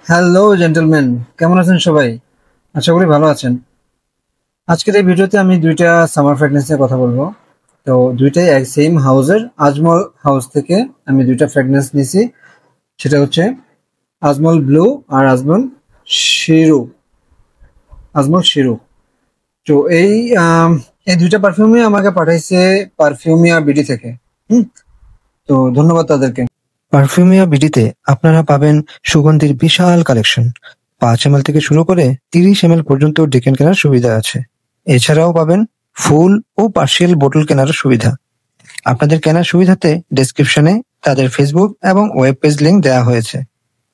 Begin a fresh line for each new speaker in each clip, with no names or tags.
Hello gentleman, কেমন আছেন সবাই? আশা করি ভালো আছেন। আজকের এই ভিডিওতে আমি দুইটা সামার ফ্রেগনেন্স নিয়ে কথা বলবো। তো দুইটাই এক সেম হাউসের, আজমল হাউস থেকে আমি দুইটা ফ্রেগনেন্স নিয়েছি। সেটা হচ্ছে আজমল ব্লু আর শিরু আজমল শিরু। তো এই দুইটা পারফিউমই আমাকে পাঠাইছে পারফিউমিয়া বিডি থেকে। হুম, তো ধন্যবাদ তাদেরকে। পারফিউমিয়া বিডিতে আপনারা পাবেন সুগন্ধির বিশাল কালেকশন। 5 ml থেকে শুরু করে 30 ml পর্যন্ত ডেকেন কেনার সুবিধা আছে। এছাড়াও পাবেন ফুল ও পার্শিয়াল বোতল কেনার সুবিধা। আপনাদের কেনার সুবিধাতে ডেসক্রিপশনে তাদের ফেসবুক এবং ওয়েব পেজ লিংক দেওয়া হয়েছে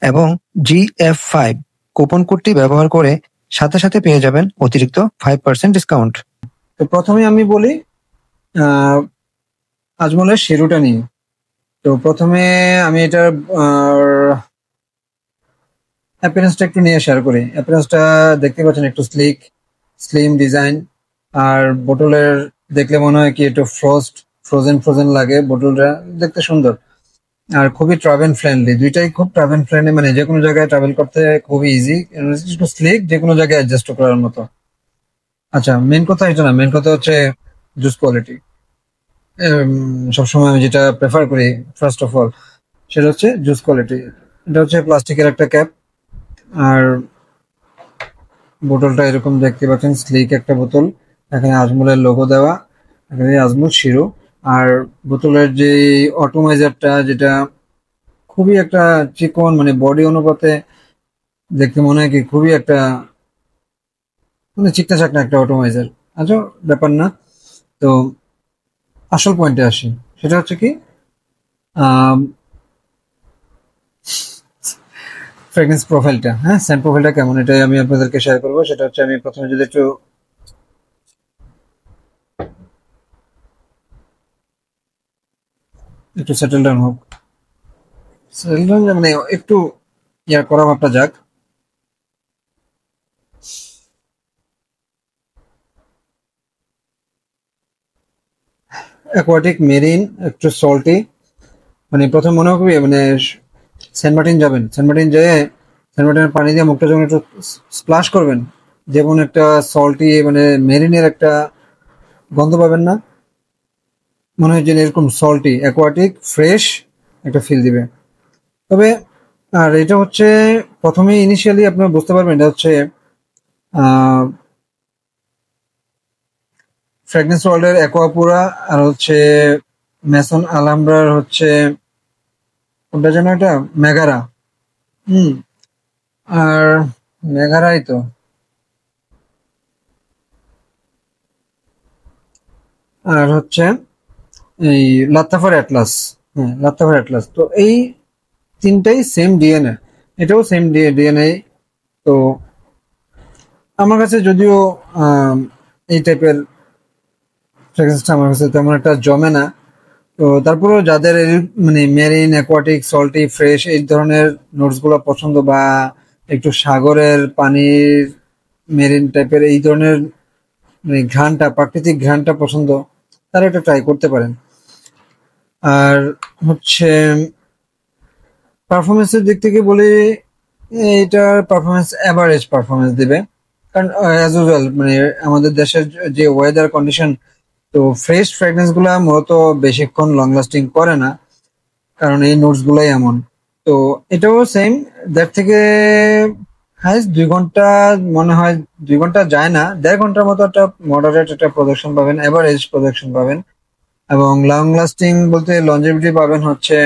এবং GF5 কুপন কোডটি ব্যবহার করে সাথে সাথে পেয়ে যাবেন অতিরিক্ত 5% ডিসকাউন্ট। তো প্রথমে আমি বলি আজমলের শেরুটা নিয়ে। তো প্রথমে আমি এটার অ্যাপিয়ারেন্সটা একটু নিয়ে শেয়ার করি। অ্যাপিয়ারেন্সটা দেখতে পাচ্ছেন একটু স্লিম ডিজাইন। আর বোতলের দেখলে মনে হয় কি একটু ফ্রোজেন লাগে। বোতলটা দেখতে সুন্দর আর খুবই ট্রাভেল ফ্রেন্ডলি। দুইটাই খুব ট্রাভেল ফ্রেন্ডলি, মানে যে কোনো জায়গায় ট্রাভেল করতে খুবই ইজি, একটু স্লিক, যে কোনো জায়গায় অ্যাডজাস্ট করার মতো। আচ্ছা, মেন কথা এটা না, মেন কথা হচ্ছে জুস কোয়ালিটি। সবসময় আমি যেটা প্রেফার করি ফার্স্ট অফ অল, সেটা হচ্ছে জুস কোয়ালিটি। এটা হচ্ছে প্লাস্টিকের একটা ক্যাপ, আর বোতলটা এরকম দেখতে পাচ্ছেন, স্লিক একটা বোতল। এখানে আজমলের লোগো দেওয়া, এখানে আজমল শিরো। আর বোতলের যে অটোমাইজারটা, যেটা খুবই একটা চিকন, মানে বডি অনুপাতে দেখতে মনে হয় কি খুবই একটা, মানে চিকনা চাকনা একটা অটোমাইজার। আচ্ছা, ব্যাপার না। তো আসল পয়েন্টে আসি, সেটা হচ্ছে কি ফ্রেগনেন্স প্রোফাইলটা। হ্যাঁ, সেন্ট প্রোফাইলটা কেমন, এটাই আমি আপনাদেরকে শেয়ার করবো। সেটা হচ্ছে, আমি প্রথমে যদি একটু সেটেল ডাউন হোক, সেটেল ডাউন মানে একটু ইয়ার করা ভাবটা যাক। অ্যাকোয়াটিক, মেরিন, একটু সল্টি। মানে প্রথম মনে হবে মানে সেন্ট মার্টিন যাবেন, সেন্ট মার্টিন যেয়ে সেন্ট মার্টিনের পানি দিয়ে মুখটা যখন একটু স্প্লাশ করবেন, যেমন একটা সল্টি, মানে মেরিনের একটা গন্ধ পাবেন না? মনে হয় যে এরকম সল্টি, অ্যাকোয়াটিক, ফ্রেশ একটা ফিল দিবে। তবে আর এটা হচ্ছে প্রথমে ইনিশিয়ালি আপনারা বুঝতে পারবেন এটা হচ্ছে ফ্র্যাগনেন্স ওয়ার্ল্ডের অ্যাকোয়াপুরা, আর হচ্ছে ম্যাসন আলহামব্রার হচ্ছে কোনটা যেন, এটা মেগারা। হুম, আর মেঘারাই তো। আর হচ্ছে এই লাত্তাফার অ্যাটলাস। হ্যাঁ, লাত্তাফার অ্যাটলাস। তো এই তিনটাই সেম ডিএনএ, এটাও সেম ডিএনএ। তো আমার কাছে যদিও এই টাইপের ফ্রেগরেন্সটা আমার কাছে তেমন একটা জমে না। তো তারপরেও যাদের মানে মেরিন, অ্যাকোয়াটিক, সল্টি, ফ্রেশ এই ধরনের নোটস গুলো পছন্দ, বা একটু সাগরের পানির, মেরিন টাইপের এই ধরনের মানে ঘ্রাণটা, প্রাকৃতিক ঘ্রাণটা পছন্দ, তারা এটা ট্রাই করতে পারেন। আর হচ্ছে পারফরমেন্সের দিক থেকে বলি, এটার পারফরমেন্স অ্যাভারেজ পারফরমেন্স দিবে। কারণ অ্যাজ ইউজুয়াল, মানে আমাদের দেশের যে ওয়েদার কন্ডিশন, তো ফ্রেশ ফ্রেগনেন্স গুলা মূলত বেশিক্ষণ লং লাস্টিং করে না, কারণ এই নোটস গুলাই এমন। তো এটাও সেম, 1.5 থেকে 2 ঘন্টা, মনে হয় 2 ঘন্টা যায় না, 1.5 ঘন্টার মতো একটা মডারেট একটা প্রোডাকশন পাবেন, এভারেজ প্রোডাকশন পাবেন। এবং লং লাস্টিং বলতে লঞ্জিভিটি পাবেন হচ্ছে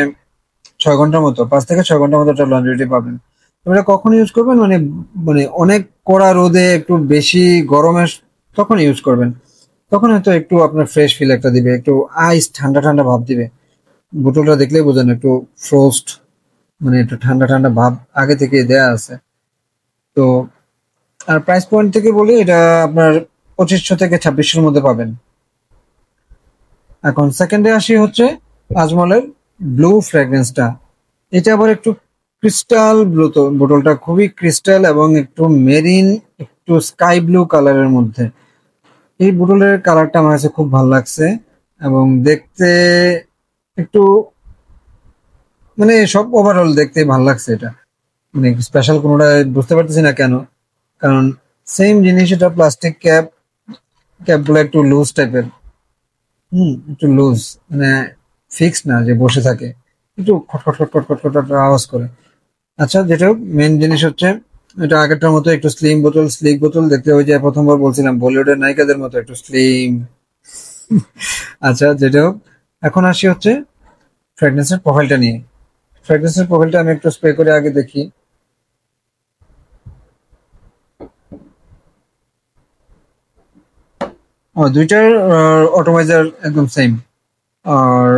6 ঘন্টার মতো, 5 থেকে 6 ঘন্টার মতো একটা লঞ্জিভিটি পাবেন। এটা কখন ইউজ করবেন, মানে মানে অনেক কড়া রোদে, একটু বেশি গরমে তখন ইউজ করবেন। তখন হয়তো একটু আপনার ফ্রেশ ফিল একটা দিবে, একটু আইস ঠান্ডা ঠান্ডা ভাব দিবে। বোতলটা দেখলেই বোঝেন একটু ফ্রোস্ট, মানে একটু ঠান্ডা ঠান্ডা ভাব আগে থেকে দেয়া আছে। তো আর প্রাইস পয়েন্ট থেকে বলি, এটা আপনার 2500 থেকে 2600-র মধ্যে পাবেন। এখন সেকেন্ডে আসি হচ্ছে আজমলের ব্লু ফ্র্যাগরেন্সটা। এটা আবার একটু ক্রিস্টাল ব্লু, তো বোতলটা খুবই ক্রিস্টাল এবং একটু মেরিন, একটু স্কাই ব্লু কালারের মধ্যে। এই বোতলের কালারটা আমার কাছে খুব ভালো লাগছে, এবং দেখতে একটু, মানে সব ওভারঅল দেখতে ভালো লাগছে এটা। মানে স্পেশাল কোনোটা বুঝতে পারতেছি না কেন, কারণ সেম জিনিস, এটা প্লাস্টিক ক্যাপগুলো একটু লুজ টাইপের। একটু লুজ, মানে ফিক্স না যে বসে থাকে, একটু খটখট খটখট খটখট একটা আওয়াজ করে। আচ্ছা, যেটা মেন জিনিস হচ্ছে, এটা আগেরটার মতো একটু স্লিম বোতল, স্লিক বোতল দেখতে, ওই যে প্রথমবার বলছিলাম বলিউডের নায়িকাদের মতো একটু স্লিম। আচ্ছা, যেটা হোক, এখন আসি হচ্ছে ফ্র্যাগনেন্সের প্রোফাইলটা নিয়ে। ফ্র্যাগনেন্সের প্রোফাইলটা আমি একটু স্প্রে করে আগে দেখি। দুইটার অটোমাইজার একদম সেম। আর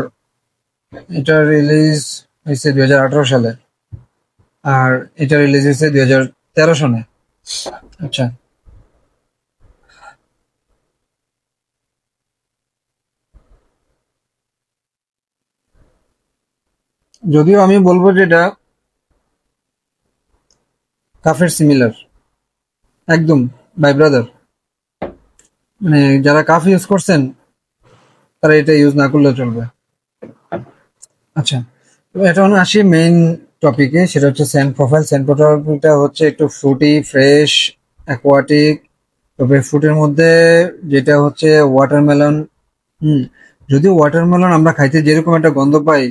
এটা রিলিজ হয়েছে 2018 সালে, আর এটা রিলিজ হয়েছে 2013 সনে। আচ্ছা, যদিও আমি বলবো যে এটা কাফের সিমিলার, একদম বাই ব্রাদার। মানে যারা কাফ ইউজ করছেন তারা এটা ইউজ না করলেও চলবে। আচ্ছা, তো এখন আসি মেইন টপিকে, সেটা হচ্ছে স্যান্ড প্রোফাইল। স্যান্ড প্রোফাইলটা হচ্ছে একটু ফ্রুটি, ফ্রেশ, অ্যাকোয়াটিক। তবে ফ্রুটের মধ্যে যেটা হচ্ছে ওয়াটারমেলন। হুম যদিও ওয়াটারমেলন আমরা খাইতে যেরকম একটা গন্ধ পাই,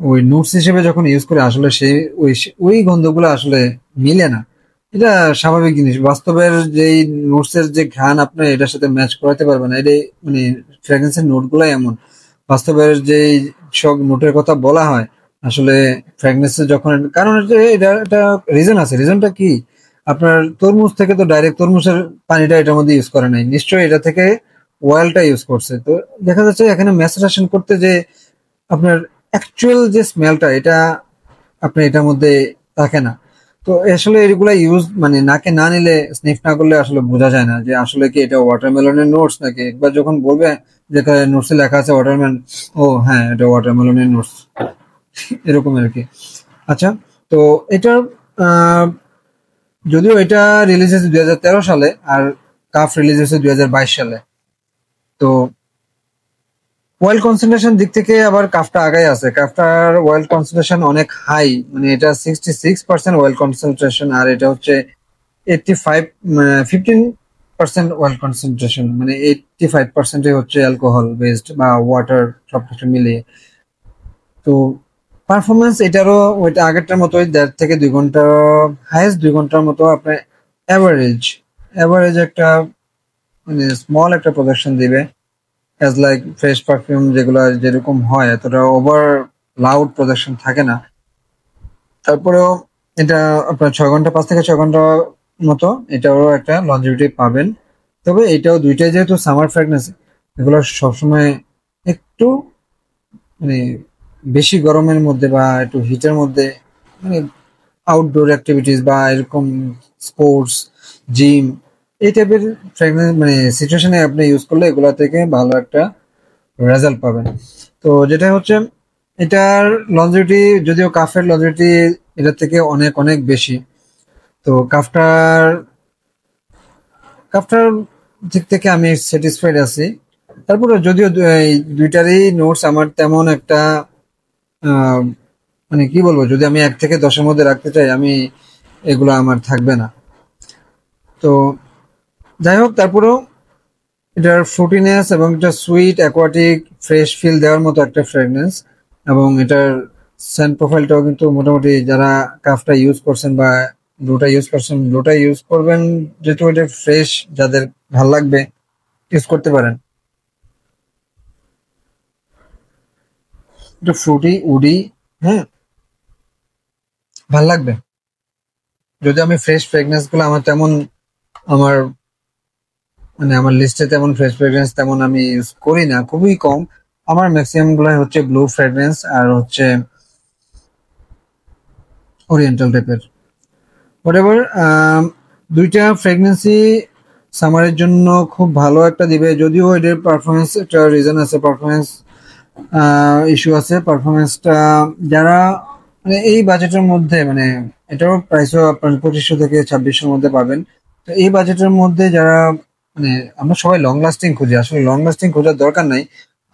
ওই নোটস হিসেবে যখন ইউজ করে আসলে সেই ওই ওই গন্ধগুলো আসলে মিলে না। এটা স্বাভাবিক জিনিস, বাস্তবের যেই নোটস এর যে ঘ্রাণ আপনার এটার সাথে ম্যাচ করাতে পারবে না। এটা মানে ফ্র্যাগ্রেন্সের নোট গুলাই এমন, বাস্তবের যেই সব নোটের কথা বলা হয় আসলে ফ্র্যাগ্রেন্সে যখন, কারণ এটা এটা রিজন আছে। রিজনটা কি, আপনার তরমুজ থেকে তো ডাইরেক্ট তরমুজের পানিটা এটার মধ্যে ইউজ করে নাই, নিশ্চয়ই এটা থেকে অয়েলটা ইউজ করছে। তো দেখা যাচ্ছে এখানে ম্যাসারেশন করতে যে আপনার অ্যাকচুয়াল যে স্মেলটা, এটা আপনার এটার মধ্যে থাকে না। তো আসলে এগুলা ইউজ মানে নাকে না নিলে, স্নিফ না করলে আসলে বোঝা যায় না যে আসলে কি এটা ওয়াটারমেলনের নোটস নাকি। একবার যখন বলবে যে নোটসে লেখা আছে ওয়াটারমেলন, ও হ্যাঁ এটা ওয়াটারমেলনের নোটস, এরকম আর কি। আচ্ছা, তো এটার আহ, যদিও এটা রিলিজ হয়েছে 2013 সালে, আর কাফ রিলিজ হয়েছে 2022 সালে। তো ওয়েল কনসেন্ট্রেশন দিক থেকে আবার কাফটা আগাই আছে। কাফটার ওয়েল কনসেন্ট্রেশন অনেক হাই, মানে এটা 66% ওয়েল কনসেন্ট্রেশন, আর এটা হচ্ছে 85, 15% ওয়েল কনসেন্ট্রেশন, মানে 85% হচ্ছে অ্যালকোহল বেসড বা ওয়াটার, সবকিছু মিলিয়ে। তো পারফরমেন্স এটারও ওইটা আগেরটার মতোই, 1.5 থেকে 2 ঘন্টা, হাইয়েস্ট 2 ঘন্টার মতো আপনার অ্যাভারেজ অ্যাভারেজ একটা মানে স্মল একটা প্রোডাকশন দিবে। অ্যাজ লাইক ফ্রেশ পারফিউম যেগুলো যেরকম হয়, এতটা ওভার লাউড প্রোডাকশন থাকে না। তারপরেও এটা আপনার 6 ঘন্টা, 5 থেকে 6 ঘন্টা মতো এটারও একটা লঞ্জিভিটি পাবেন। তবে এটাও দুইটাই যেহেতু সামার ফ্রেগনেন্স, এগুলো সবসময় একটু মানে বেশি গরমের মধ্যে বা একটু হিটের মধ্যে, মানে আউটডোর অ্যাক্টিভিটিস বা এরকম স্পোর্টস, জিম, এই টাইপের ফ্রেগনেন্স মানে সিচুয়েশনে আপনি ইউজ করলে এগুলা থেকে ভালো একটা রেজাল্ট পাবেন। তো যেটা হচ্ছে এটার লঞ্জিভিটি, যদিও কাফের লঞ্জিভিটি এটার থেকে অনেক অনেক বেশি। তো কাফটার দিক থেকে আমি স্যাটিসফাইড আছি। তারপরে যদিও এই দুইটারই নোটস আমার তেমন একটা আহ, মানে কি বলবো, যদি আমি 1 থেকে 10-এর মধ্যে রাখতে চাই, আমি এগুলো আমার থাকবে না। তো যাই হোক, তারপরেও এটার ফ্রুটিনেস এবং এটা সুইট, অ্যাকোয়াটিক, ফ্রেশ ফিল দেওয়ার মতো একটা ফ্রেগনেন্স। এবং এটার সেন্ট প্রোফাইলটাও কিন্তু মোটামুটি, যারা কাফটা ইউজ করছেন বা ব্লুটা ইউজ করছেন, ব্লুটা ইউজ করবেন যেহেতু এটা ফ্রেশ, যাদের ভাল লাগবে ইউজ করতে পারেন। একটু ফ্রুটি, উডি, হ্যাঁ, ভাল লাগবে। যদি আমি ফ্রেশ ফ্রেগনেন্স গুলো আমার তেমন, আমার মানে আমার লিস্টে তেমন ফ্রেশ ফ্রেগরেন্স তেমন আমি ইউজ করি না, খুবই কম। আমার ম্যাক্সিমাম গুলো হচ্ছে ব্লু ফ্রেগরেন্স আর হচ্ছে ওরিয়েন্টাল টাইপের, হোয়াটএভার। দুইটা ফ্রেগনেন্সই সামারের জন্য খুব ভালো একটা দিবে। যদিও এটার পারফরমেন্স একটা রিজন আছে, পারফরমেন্স ইস্যু আছে। পারফরমেন্সটা যারা মানে এই বাজেটের মধ্যে, মানে এটারও প্রাইসও আপনার 2500 থেকে 2600-এর মধ্যে পাবেন। তো এই বাজেটের মধ্যে যারা মানে, আমরা সবাই লং লাস্টিং খুঁজি, আসলে লং লাস্টিং খোঁজার দরকার নাই।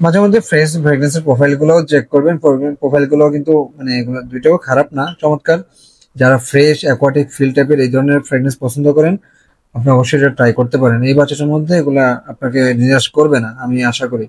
মাঝে মধ্যে ফ্রেশ ফ্রেগনেন্সের প্রোফাইল গুলো চেক করবেন, প্রোফাইল গুলো কিন্তু মানে এগুলো দুইটাও খারাপ না, চমৎকার। যারা ফ্রেশ অ্যাকোয়াটিক ফিল টাইপের এই ধরনের ফ্রেগনেন্স পছন্দ করেন, আপনি অবশ্যই এটা ট্রাই করতে পারেন। এই বাজেটের মধ্যে এগুলা আপনাকে নিরাশ করবে না, আমি আশা করি।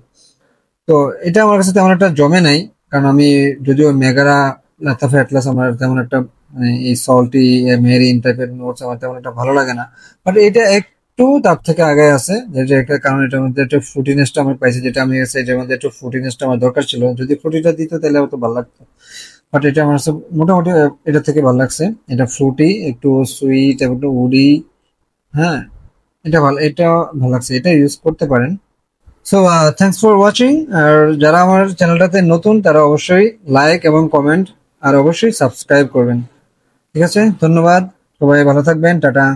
তো এটা আমার কাছে তেমন একটা জমে নাই, কারণ আমি যদিও মেগারা লাতাফে অ্যাটলাস আমার তেমন একটা মানে এই সল্টি মেরিন টাইপের নোটস আমার তেমন একটা ভালো লাগে না, বাট এটা একটু তার থেকে আগে আছে, যেটা একটা কারণ এটার মধ্যে একটু ফ্রুটিনেসটা আমি পাইছি, যেটা আমি এটার মধ্যে একটু ফ্রুটিনেসটা আমার দরকার ছিল। যদি ফ্রুটিটা দিত তাহলে হয়তো ভালো লাগতো, বাট এটা আমার কাছে মোটামুটি এটা থেকে ভালো লাগছে। এটা ফ্রুটি, একটু সুইট, একটু উডি। হ্যাঁ, এটা ভালো, এটা ভালো লাগছে, এটা ইউজ করতে পারেন। So thanks for watching. আর যারা আমার চ্যানেলটাতে নতুন তারা অবশ্যই লাইক এবং কমেন্ট আর অবশ্যই সাবস্ক্রাইব করবেন। ঠিক আছে, ধন্যবাদ, সবাই ভালো থাকবেন, টাটা।